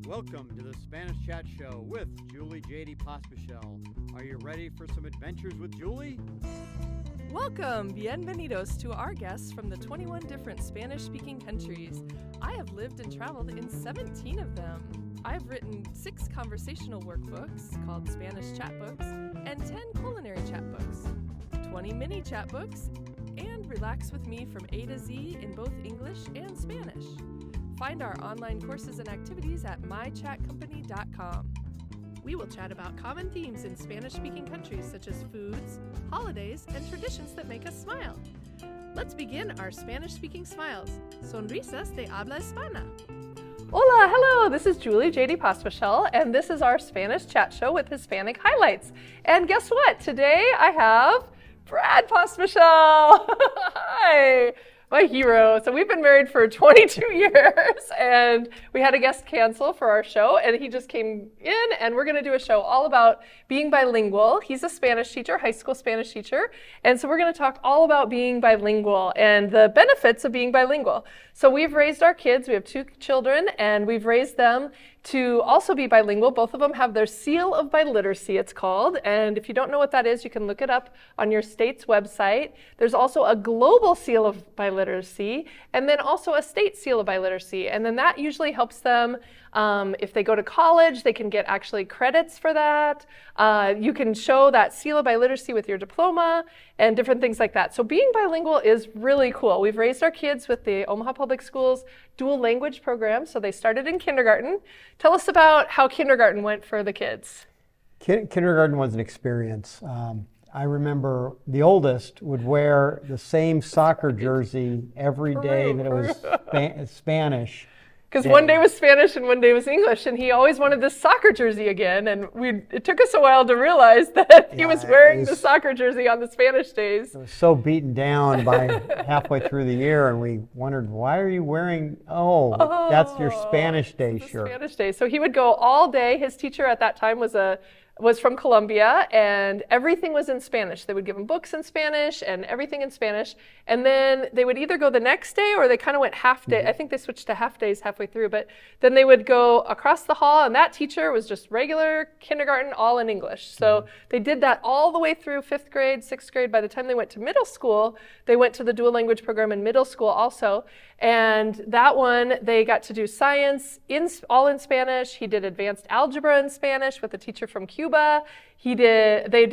Welcome to the Spanish Chat Show with Julie Jahde Pospishil. Are you ready for some adventures with Julie? Welcome, bienvenidos to our guests from the 21 different Spanish-speaking countries. I have lived and traveled in 17 of them. I've written 6 conversational workbooks called Spanish Chatbooks and 10 culinary chatbooks, 20 mini chatbooks, and relax with me from A to Z in both English and Spanish. Find our online courses and activities at mychatcompany.com. We will chat about common themes in Spanish-speaking countries such as foods, holidays, and traditions that make us smile. Let's begin our Spanish-speaking smiles. Sonrisas de habla hispana. Hola, hello, this is Julie Jahde Pospishil, and this is our Spanish Chat Show with Hispanic highlights. And guess what? Today I have Brad Pospishil. Hi. My hero. So we've been married for 22 years and we had a guest cancel for our show and he just came in and we're going to do a show all about being bilingual. He's a Spanish teacher, high school Spanish teacher. And so we're going to talk all about being bilingual and the benefits of being bilingual. So we've raised our kids. We have 2 children and we've raised them to also be bilingual. Both of them have their Seal of Biliteracy, it's called. And if you don't know what that is, you can look it up on your state's website. There's also a Global Seal of Biliteracy, and then also a State Seal of Biliteracy. And then that usually helps them, if they go to college, they can get actually credits for that. You can show that Seal of Biliteracy with your diploma and different things like that. So being bilingual is really cool. We've raised our kids with the Omaha Public Schools dual language program. So they started in kindergarten. Tell us about how kindergarten went for the kids. Kindergarten was an experience. I remember the oldest would wear the same soccer jersey every day that it was Spanish. Because one day was Spanish and one day was English, and he always wanted this soccer jersey again. And it took us a while to realize that he was wearing the soccer jersey on the Spanish days. It was so beaten down by halfway through the year, and we wondered, why are you wearing, that's your Spanish day shirt. Spanish day. So he would go all day. His teacher at that time was from Colombia, and everything was in Spanish. They would give him books in Spanish and everything in Spanish. And then they would either go the next day or they kind of went half day. I think they switched to half days halfway through, but then they would go across the hall, and that teacher was just regular kindergarten, all in English. So they did that all the way through 5th grade, 6th grade. By the time they went to middle school, they went to the dual language program in middle school also. And that one, they got to do science all in Spanish. He did advanced algebra in Spanish with a teacher from Cuba. There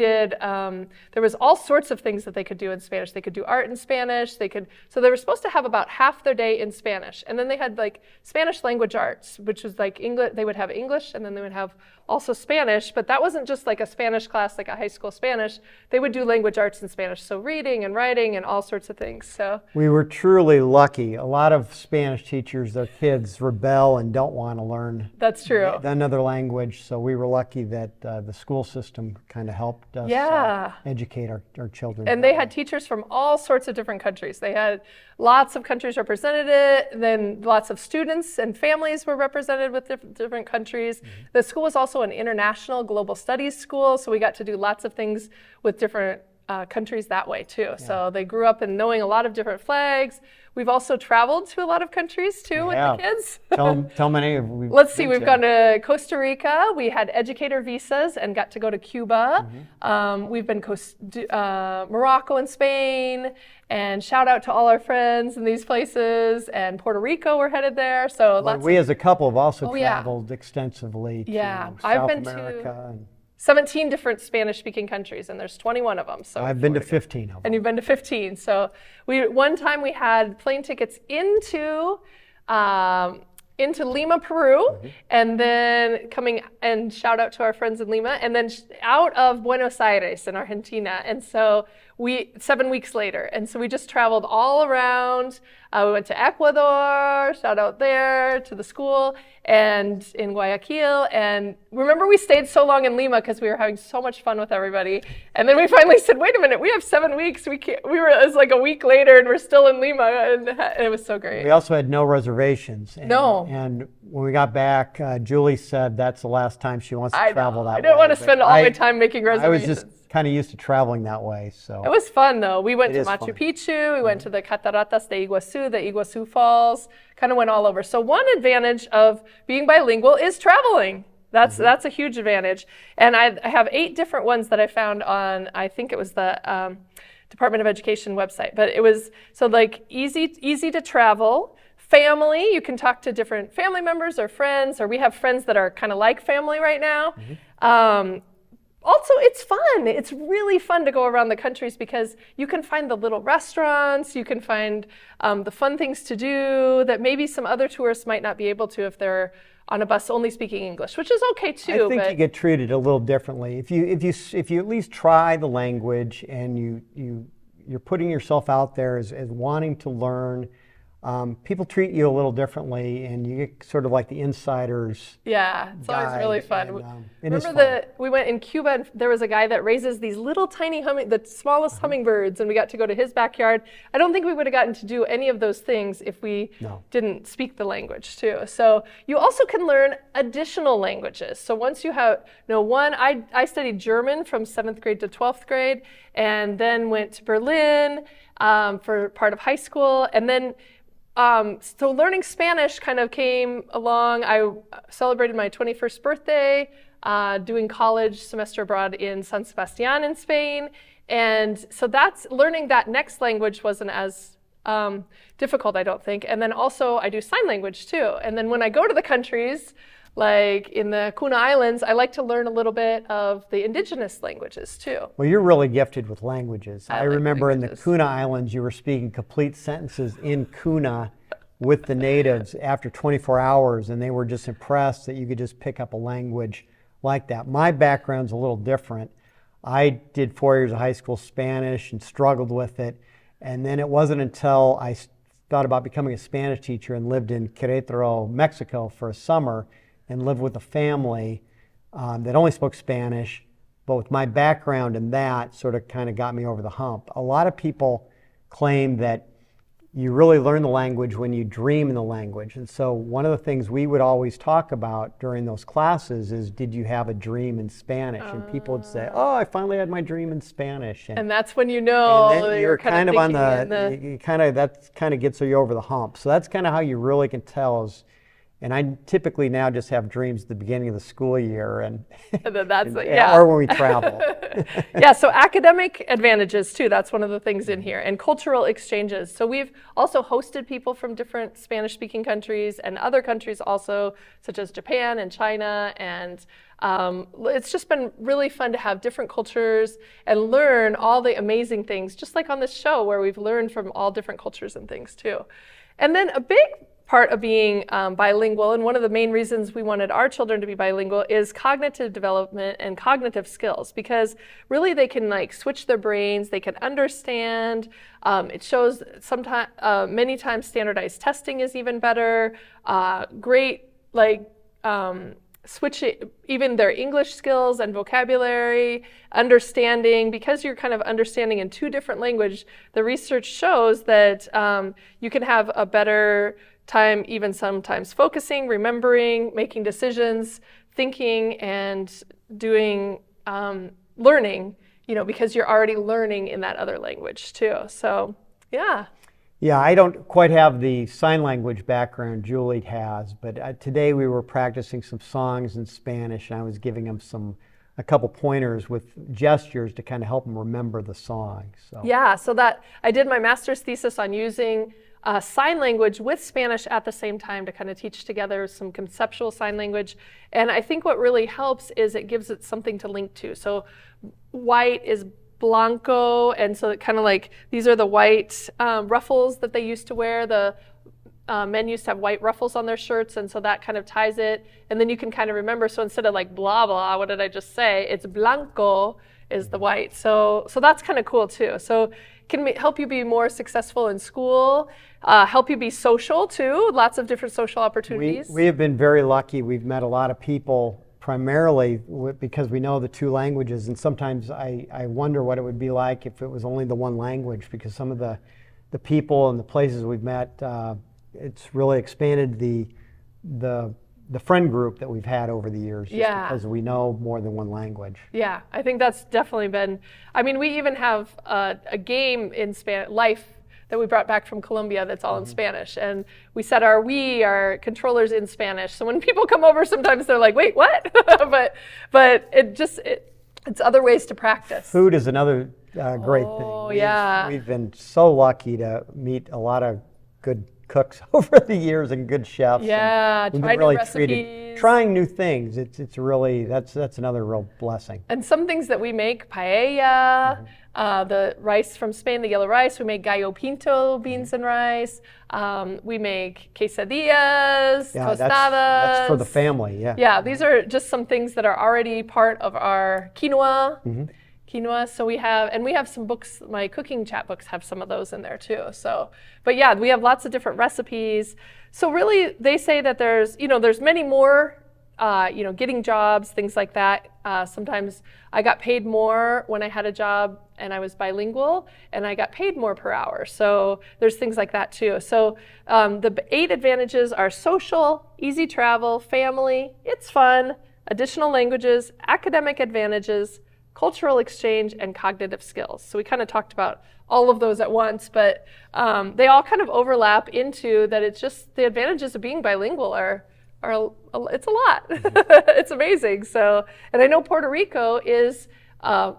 was all sorts of things that they could do in Spanish. They could do art in Spanish. So they were supposed to have about half their day in Spanish. And then they had like Spanish language arts, which was like English. They would have English and then they would have also Spanish, but that wasn't just like a Spanish class, like a high school Spanish. They would do language arts in Spanish. So reading and writing and all sorts of things. So we were truly lucky. A lot of Spanish teachers, their kids rebel and don't want to learn That's true. Another language. So we were lucky that the school system kind of helped us educate our children. And they had teachers from all sorts of different countries. They had lots of countries represented, then lots of students and families were represented with different countries. The school was also an international global studies school, so we got to do lots of things with different countries that way too. So they grew up in knowing a lot of different flags. We've also traveled to a lot of countries too with the kids. Tell many. Let's see, we've gone to Costa Rica. We had educator visas and got to go to Cuba. We've been Morocco and Spain, and shout out to all our friends in these places. And Puerto Rico, we're headed there. So we as a couple have also traveled extensively to South America. 17 different Spanish-speaking countries, and there's 21 of them. So I've been to 15 of them. And you've been to 15. So one time we had plane tickets into Lima, Peru, and then coming and shout out to our friends in Lima, and then out of Buenos Aires in Argentina. And so 7 weeks later. And so we just traveled all around. We went to Ecuador, shout out there to the school, and in Guayaquil. And remember, we stayed so long in Lima because we were having so much fun with everybody. And then we finally said, wait a minute, we have 7 weeks. It was like a week later and we're still in Lima, and it was so great. We also had no reservations. No. And when we got back, Julie said that's the last time she wants to travel that way. I didn't want to spend all my time making reservations. kind of used to traveling that way. So it was fun though. We went It to is Machu fun. Picchu, we went to the Cataratas de Iguazu, the Iguazu Falls, kind of went all over. So one advantage of being bilingual is traveling. That's a huge advantage. And I have 8 different ones that I found on, I think it was the Department of Education website. But it was, so like easy to travel. Family, you can talk to different family members or friends, or we have friends that are kind of like family right now. Also, it's fun. It's really fun to go around the countries because you can find the little restaurants, you can find the fun things to do that maybe some other tourists might not be able to if they're on a bus only speaking English, which is okay too. I think you get treated a little differently if you at least try the language and you're putting yourself out there as wanting to learn. People treat you a little differently, and you get sort of like the insider's Yeah, it's always really fun. Remember we went in Cuba, and there was a guy that raises these little tiny the smallest hummingbirds, and we got to go to his backyard. I don't think we would have gotten to do any of those things if we didn't speak the language too. So you also can learn additional languages. So once you have, I studied German from 7th grade to 12th grade, and then went to Berlin for part of high school, and then so learning Spanish kind of came along. I celebrated my 21st birthday doing college semester abroad in San Sebastián in Spain. And so that's learning that next language wasn't as difficult, I don't think. And then also I do sign language too. And then when I go to the countries, like in the Kuna Islands, I like to learn a little bit of the indigenous languages too. Well, you're really gifted with languages. I like remember in the languages. Kuna Islands, you were speaking complete sentences in Kuna with the natives after 24 hours, and they were just impressed that you could just pick up a language like that. My background's a little different. I did 4 years of high school Spanish and struggled with it, and then it wasn't until I thought about becoming a Spanish teacher and lived in Querétaro, Mexico for a summer, and lived with a family that only spoke Spanish, but with my background in that sort of kind of got me over the hump. A lot of people claim that you really learn the language when you dream in the language. And so one of the things we would always talk about during those classes is, did you have a dream in Spanish? And people would say, oh, I finally had my dream in Spanish. And that's when you know and then you're kind of on that kind of gets you over the hump. So that's kind of how you really can tell is, and I typically now just have dreams at the beginning of the school year, and or when we travel. Yeah, so academic advantages too, that's one of the things in here, and cultural exchanges. So we've also hosted people from different Spanish-speaking countries and other countries also, such as Japan and China, and it's just been really fun to have different cultures and learn all the amazing things, just like on this show where we've learned from all different cultures and things too. And then a big part of being bilingual, and one of the main reasons we wanted our children to be bilingual, is cognitive development and cognitive skills, because really they can like switch their brains, they can understand. It shows many times standardized testing is even better. Great switching even their English skills and vocabulary, understanding, because you're kind of understanding in 2 different languages. The research shows that you can have a better time even sometimes focusing, remembering, making decisions, thinking, and doing learning, because you're already learning in that other language too. So, yeah. Yeah, I don't quite have the sign language background Julie has, but today we were practicing some songs in Spanish, and I was giving them a couple pointers with gestures to kind of help them remember the song. So. Yeah, so that I did my master's thesis on using sign language with Spanish at the same time to kind of teach together some conceptual sign language. And I think what really helps is it gives it something to link to. So white is blanco, and so it kind of like, these are the white ruffles that they used to wear. The men used to have white ruffles on their shirts, and so that kind of ties it. And then you can kind of remember, so instead of like blah, blah, what did I just say? It's blanco is the white. So that's kind of cool too. So it can help you be more successful in school, help you be social too, lots of different social opportunities. We have been very lucky. We've met a lot of people primarily because we know the 2 languages, and sometimes I wonder what it would be like if it was only the one language, because some of the people and the places we've met, it's really expanded the the friend group that we've had over the years, just Yeah. because we know more than one language. Yeah, I think that's definitely been, I mean, we even have a game in Life that we brought back from Colombia that's all in Spanish. And we set our controllers in Spanish. So when people come over, sometimes they're like, wait, what? but it's other ways to practice. Food is another great thing. Oh, yeah. We've been so lucky to meet a lot of good cooks over the years and good chefs. Yeah, and we've try been new really recipes. trying new things. It's really, that's another real blessing. And some things that we make, paella, the rice from Spain, the yellow rice. We make gallo pinto, beans and rice. We make quesadillas, tostadas. That's for the family, yeah. Yeah, these are just some things that are already part of our quinoa. Quinoa. So we have some books. My cooking chat books have some of those in there too. So, but yeah, we have lots of different recipes. So really, they say that there's many more. Getting jobs, things like that. Sometimes I got paid more when I had a job and I was bilingual, and I got paid more per hour. So there's things like that too. So the 8 advantages are social, easy travel, family, it's fun, additional languages, academic advantages, cultural exchange, and cognitive skills. So we kind of talked about all of those at once, but they all kind of overlap into that. It's just the advantages of being bilingual are it's a lot. It's amazing. So, and I know Puerto Rico is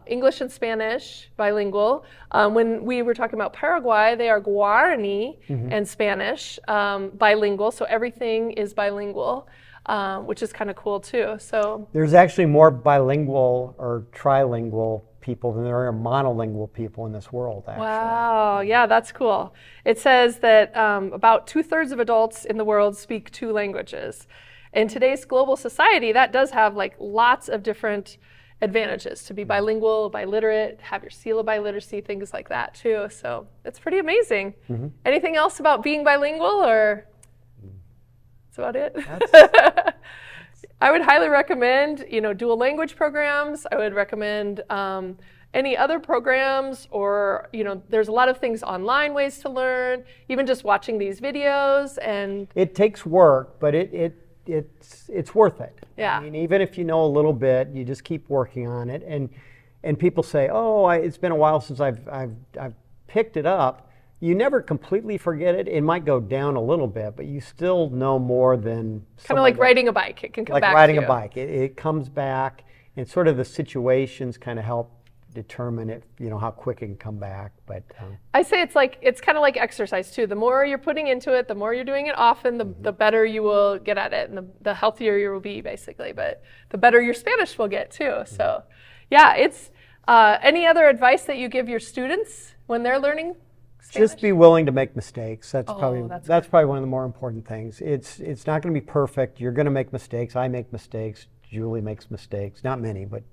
English and Spanish bilingual. When we were talking about Paraguay, they are Guarani and Spanish bilingual. So everything is bilingual, which is kind of cool too. So there's actually more bilingual or trilingual people than there are monolingual people in this world, actually. Wow, yeah, that's cool. It says that about 2/3 of adults in the world speak 2 languages. In today's global society, that does have like lots of different advantages to be bilingual, biliterate, have your seal of biliteracy, things like that too. So it's pretty amazing. Anything else about being bilingual, or that's about it? I would highly recommend, dual language programs. I would recommend any other programs, or, there's a lot of things online, ways to learn, even just watching these videos. And it takes work, but it's worth it. Yeah. I mean, even if you know a little bit, you just keep working on it. And people say, oh, it's been a while since I've picked it up. You never completely forget it. It might go down a little bit, but you still know more than kind of like riding a bike. It can come back. Like riding to a bike. It comes back, and sort of the situations kind of help determine it, how quick it can come back. But I say it's kind of like exercise too. The more you're putting into it, the more you're doing it often, the better you will get at it, and the healthier you will be, basically. But the better your Spanish will get too. So, yeah, it's any other advice that you give your students when they're learning Spanish? Just be willing to make mistakes. That's probably one of the more important things. It's not going to be perfect. You're going to make mistakes. I make mistakes. Julie makes mistakes. Not many, but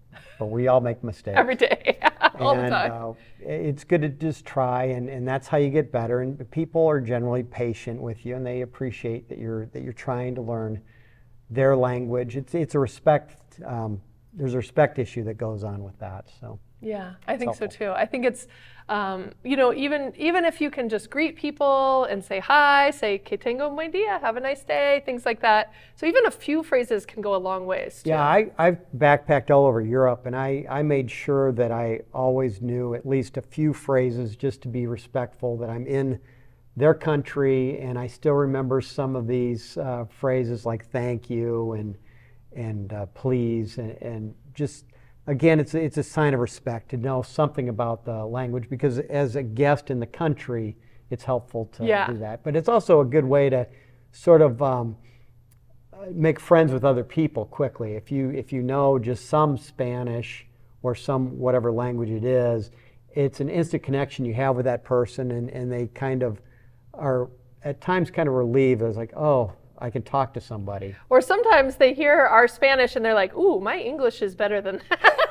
we all make mistakes. Every day, all the time. It's good to just try, and that's how you get better. And people are generally patient with you, and they appreciate that you're trying to learn their language. It's a respect. There's a respect issue that goes on with that. So. Yeah, I think so too. I think it's, even if you can just greet people and say hi, say que tengo un buen día, have a nice day, things like that. So even a few phrases can go a long ways too. Yeah, I've backpacked all over Europe, and I made sure that I always knew at least a few phrases just to be respectful that I'm in their country, and I still remember some of these phrases like thank you and please, and just. Again, it's a sign of respect to know something about the language, because as a guest in the country, it's helpful to do that. But it's also a good way to sort of make friends with other people quickly. If you know just some Spanish or some whatever language it is, it's an instant connection you have with that person, and they kind of are at times kind of relieved. It's like, oh, I can talk to somebody. Or sometimes they hear our Spanish and they're like, ooh, my English is better than that.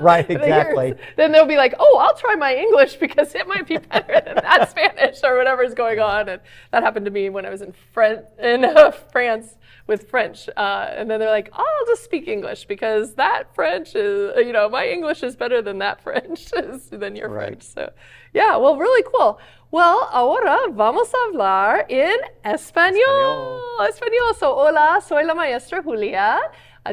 Right, exactly. Then they'll be like, oh, I'll try my English because it might be better than that Spanish or whatever's going on. And that happened to me when I was in France with French. And then they're like, oh, I'll just speak English because that French is, my English is better than that French than your French. So, yeah, well, really cool. Well, ahora vamos a hablar en Español. So, hola, soy la Maestra Julia,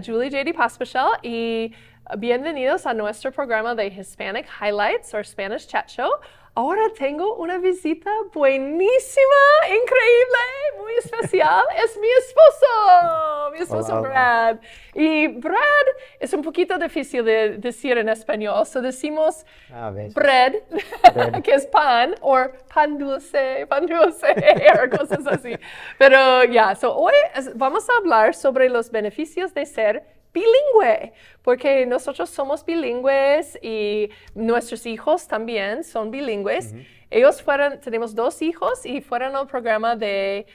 Julie Jahde Pospishil, y bienvenidos a nuestro programa de Hispanic Highlights, or Spanish Chatshow. Ahora tengo una visita buenísima, increíble, muy especial. Es mi esposo Hola. Brad. Y Brad es un poquito difícil de decir en español, so decimos bread, que es pan, o pan dulce, o cosas así. Pero so hoy vamos a hablar sobre los beneficios de ser bilingüe, porque nosotros somos bilingües y nuestros hijos también son bilingües. Tenemos 2 hijos y fueron al programa de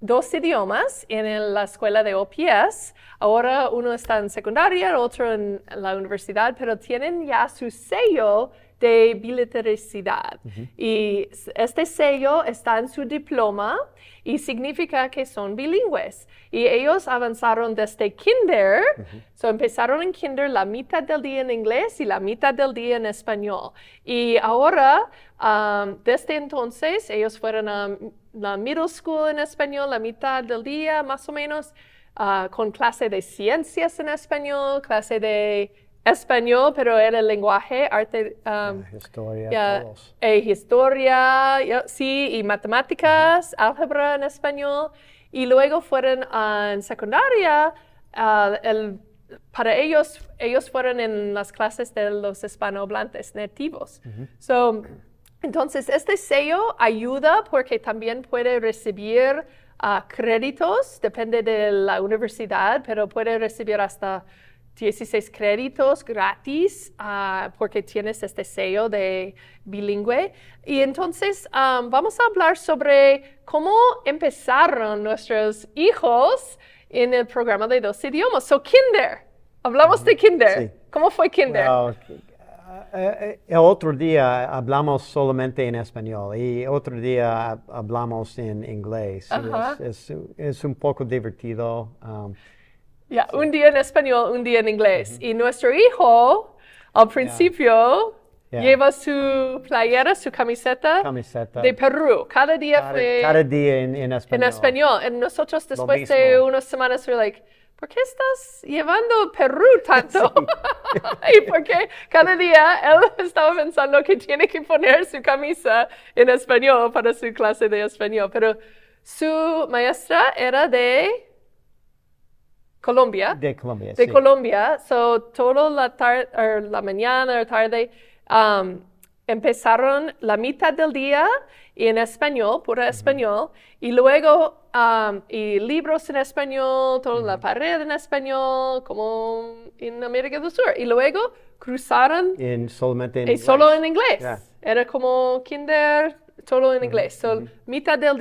2 idiomas en la escuela de OPS. Ahora uno está en secundaria, el otro en la universidad, pero tienen ya su sello de biliteracidad. Y este sello está en su diploma y significa que son bilingües. Y ellos avanzaron desde kinder, empezaron en kinder la mitad del día en inglés y la mitad del día en español. Y ahora, desde entonces, ellos fueron a la middle school en español la mitad del día, más o menos, con clase de ciencias en español, clase de español, pero era el lenguaje, arte, historia, todos. Historia, sí, y matemáticas, álgebra en español. Y luego fueron en secundaria, para ellos fueron en las clases de los hispanohablantes nativos. Entonces, este sello ayuda porque también puede recibir créditos, depende de la universidad, pero puede recibir hasta 16 créditos gratis porque tienes este sello de bilingüe. Y entonces vamos a hablar sobre cómo empezaron nuestros hijos en el programa de 2 idiomas. So, kinder. Hablamos de kinder. Sí. ¿Cómo fue kinder? El otro día hablamos solamente en español y otro día hablamos en inglés. Es un poco divertido. Un día en español, un día en inglés. Y nuestro hijo, al principio, lleva su playera, su camiseta de Perú. Cada día en español. En español. Y nosotros después de unas semanas, we're like, ¿por qué estás llevando Perú tanto? Y porque cada día él estaba pensando que tiene que poner su camisa en español para su clase de español. Pero su maestra era de Colombia. De Colombia, De Colombia. So, toda la mañana o tarde, empezaron la mitad del día en español, pura español, y luego y libros en español, toda la pared en español, como en América del Sur. Y luego cruzaron solamente en solo en inglés. Yeah. Era como kinder, todo en inglés. So, mitad del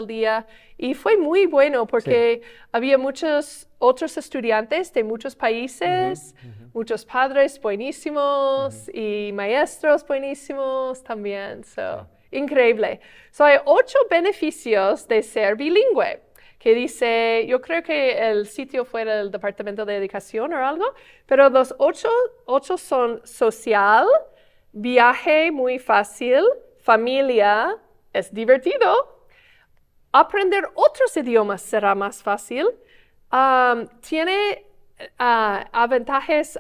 día. Y fue muy bueno porque había muchos otros estudiantes de muchos países, muchos padres buenísimos y maestros buenísimos también. So, increíble. So, hay 8 beneficios de ser bilingüe. Que dice, yo creo que el sitio fue el Departamento de Educación o algo, pero los 8 son social, viaje muy fácil, familia, es divertido, aprender otros idiomas será más fácil, tiene ventajas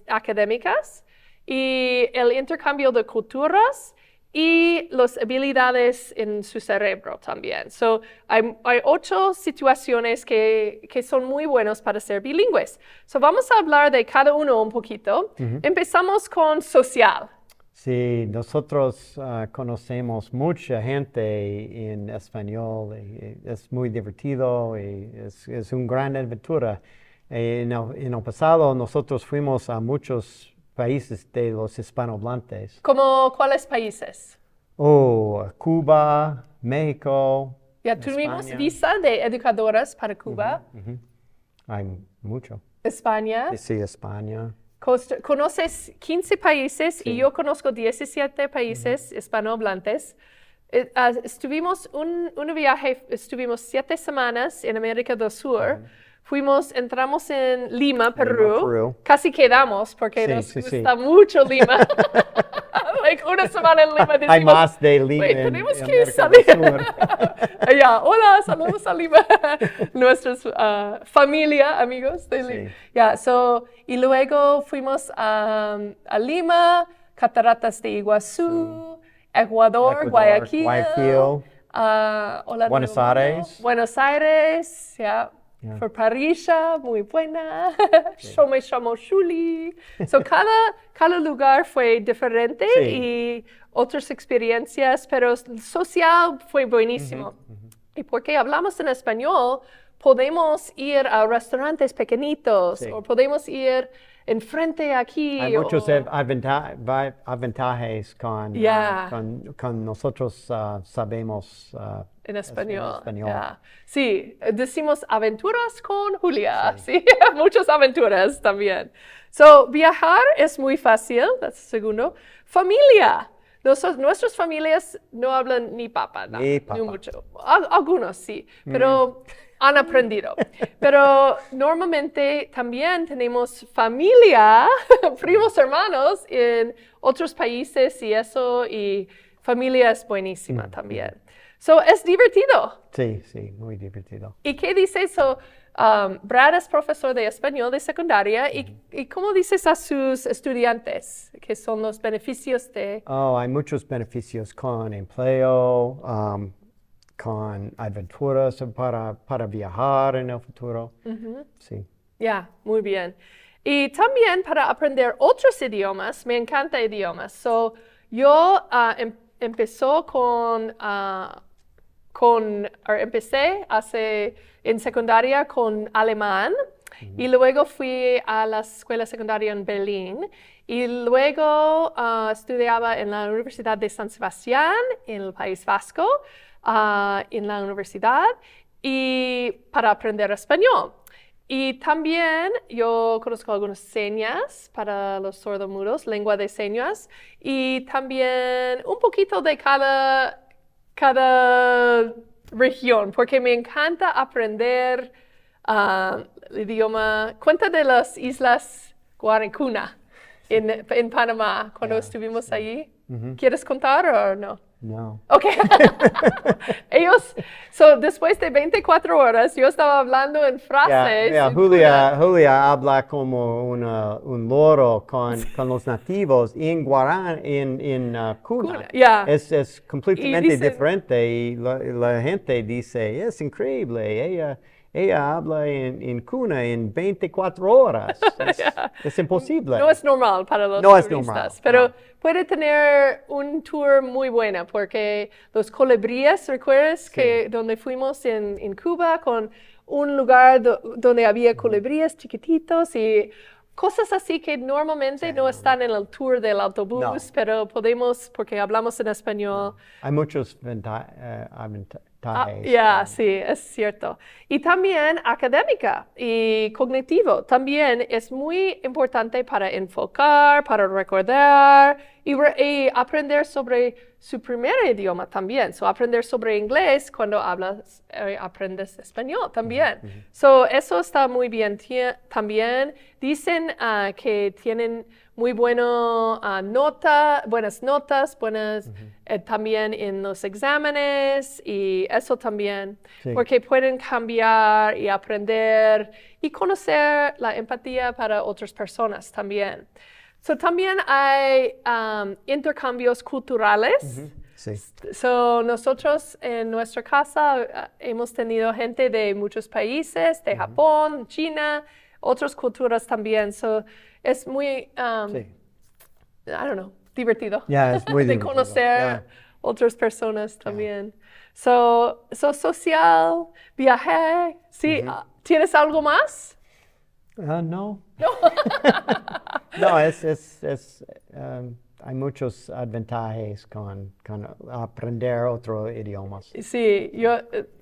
académicas y el intercambio de culturas y las habilidades en su cerebro también. So, hay 8 situaciones que son muy buenas para ser bilingües. So, vamos a hablar de cada uno un poquito. Empezamos con social. Sí, nosotros conocemos mucha gente en español. Y es muy divertido y es una gran aventura. En el pasado nosotros fuimos a muchos países de los hispanohablantes. ¿Como cuáles países? Cuba, México. Ya tuvimos visa de educadoras para Cuba. Hay mucho. España. Sí, España. Conoces 15 países Sí. y yo conozco 17 países hispanohablantes. Estuvimos un viaje, estuvimos 7 semanas en América del Sur. Entramos en Lima, Perú. Casi quedamos porque nos gusta mucho Lima. Like una semana en Lima decimos, Hay más de Lima "Wait, en tenemos que América del salir. Sur. Ya, hola, saludos a Lima. Nuestros familia, amigos de Lima. Y luego fuimos a Lima, Cataratas de Iguazú, Ecuador, Guayaquil, Buenos Aires. Buenos Aires, Fue parrilla, muy buena. Yo me llamo Julie. So, cada lugar fue diferente y otras experiencias, pero social fue buenísimo. Y porque hablamos en español, podemos ir a restaurantes pequeñitos o podemos ir enfrente aquí. Hay muchos avantajes con nosotros sabemos en español. español. Sí, decimos aventuras con Julia. Sí, muchas aventuras también. So, viajar es muy fácil, that's el segundo. Familia. Nuestras familias no hablan ni papa, ni mucho. Algunos sí, pero han aprendido. Pero normalmente también tenemos familia, primos hermanos en otros países y eso, y familia es buenísima también. So, es divertido. Sí, muy divertido. ¿Y qué dices? Brad es profesor de español de secundaria. ¿Y cómo dices a sus estudiantes qué son los beneficios de...? Hay muchos beneficios con empleo, con aventuras para viajar en el futuro. Sí. Muy bien. Y también para aprender otros idiomas, me encanta idiomas. So, yo empecé en secundaria con alemán y luego fui a la escuela secundaria en Berlín y luego estudiaba en la Universidad de San Sebastián en el País Vasco, en la universidad y para aprender español. Y también yo conozco algunas señas para los sordomudos, lengua de señas, y también un poquito de cada región, porque me encanta aprender el idioma. Cuenta de las islas Guaricuna en Panamá, cuando estuvimos allí. ¿Quieres contar o no? No. Ok. Después de 24 horas, yo estaba hablando en frases. Julia habla como un loro con los nativos en Guarán, en Cuna. Es completamente diferente y la gente dice, es increíble, ella habla en Cuna en 24 horas. Es imposible. No es normal para los turistas, pero puede tener un tour muy bueno porque los colibríes, ¿recuerdas donde fuimos en Cuba con un lugar donde había colibríes chiquititos y cosas así que normalmente no están en el tour del autobús, pero podemos, porque hablamos en español. Hay muchos ventajas. Sí, es cierto. Y también académica y cognitivo. También es muy importante para enfocar, para recordar y aprender sobre su primer idioma también. Aprender sobre inglés cuando aprendes español también. Eso está muy bien. También dicen que tienen muy buenas notas, también en los exámenes y eso también, porque pueden cambiar y aprender y conocer la empatía para otras personas también. También hay intercambios culturales. Nosotros en nuestra casa hemos tenido gente de muchos países, de Japón, China, otras culturas también. Es muy, divertido. Es muy de divertido. conocer otras personas también. Social, viaje. Sí, ¿tienes algo más? No. No, hay muchos ventajas con aprender otros idiomas. Sí, yo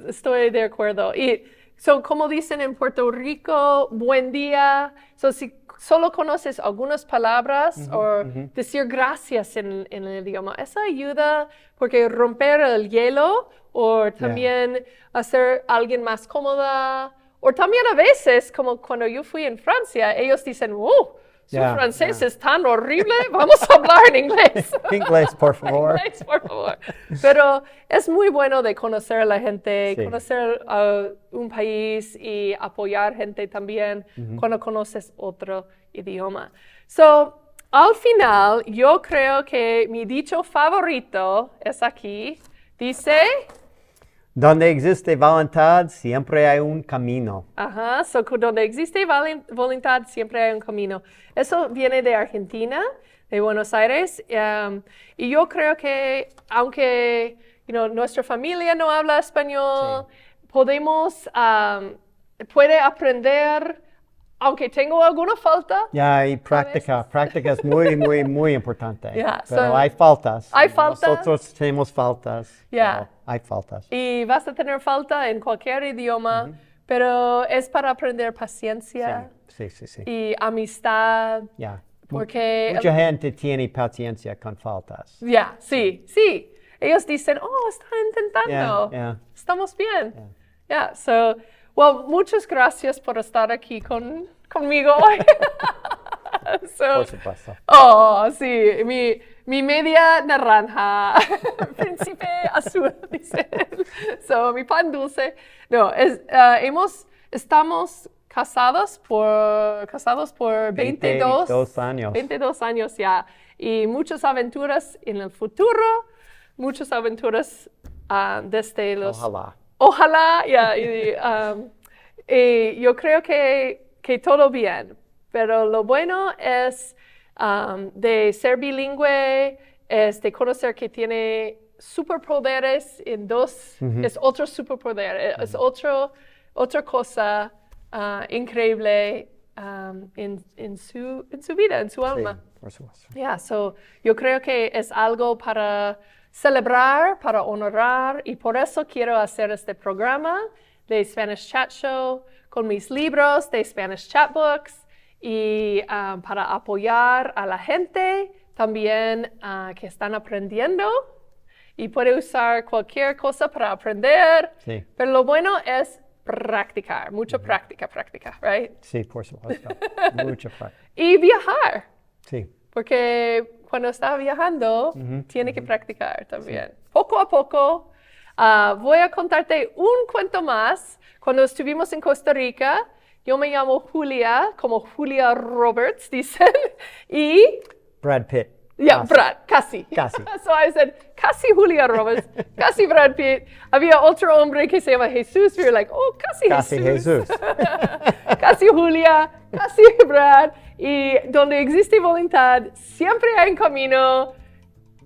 estoy de acuerdo. Y So, como dicen en Puerto Rico, buen día. So, si solo conoces algunas palabras o decir gracias en el idioma, eso ayuda porque romper el hielo o también hacer a alguien más cómoda. O también a veces, como cuando yo fui en Francia, ellos dicen, su francés es tan horrible, vamos a hablar en inglés. Inglés, por favor. Inglés, por favor. Pero es muy bueno de conocer a la gente, conocer un país y apoyar gente también cuando conoces otro idioma. So, al final, yo creo que mi dicho favorito es aquí. Dice... Donde existe voluntad, siempre hay un camino. Ajá, so donde existe voluntad, siempre hay un camino. Eso viene de Argentina, de Buenos Aires, y yo creo que aunque nuestra familia no habla español, puede aprender, aunque tengo alguna falta. Y práctica es muy, muy, muy importante. Yeah, pero hay faltas. Hay faltas. Nosotros tenemos faltas. Yeah. Hay faltas. Y vas a tener falta en cualquier idioma, pero es para aprender paciencia Sí. y amistad. Porque mucha gente tiene paciencia con faltas. Sí. Ellos dicen, están intentando. Estamos bien. Muchas gracias por estar aquí conmigo hoy. Por supuesto. Sí, mi media naranja, príncipe azul, dice. Mi pan dulce. No, estamos casados por 22 años. 22 años ya. Y muchas aventuras en el futuro, muchas aventuras desde los... Ojalá, y yo creo que todo bien, pero lo bueno es de ser bilingüe, es de conocer que tiene superpoderes en dos, es otro superpoder, es otra cosa increíble en su vida, en su alma. Sí, por supuesto. So yo creo que es algo para celebrar, para honrar, y por eso quiero hacer este programa de Spanish Chatshow con mis libros de Spanish Chatbooks y para apoyar a la gente también que están aprendiendo y puede usar cualquier cosa para aprender, pero lo bueno es practicar, mucha práctica, right? Sí, por supuesto, mucha práctica. Y viajar. Sí. Porque cuando está viajando, tiene que practicar también. Poco a poco, voy a contarte un cuento más. Cuando estuvimos en Costa Rica, yo me llamo Julia, como Julia Roberts, dicen, y... Brad Pitt. Brad, casi. So I said, casi Julia Roberts, casi Brad Pitt. Había otro hombre que se llama Jesús. We were like, casi Jesús. Casi Julia, casi Brad. Y donde existe voluntad, siempre hay un camino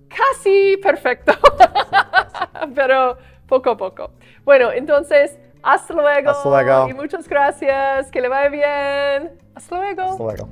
casi perfecto. Pero poco a poco. Bueno, entonces, hasta luego. Hasta luego. Y muchas gracias. Que le vaya bien. Hasta luego. Hasta luego.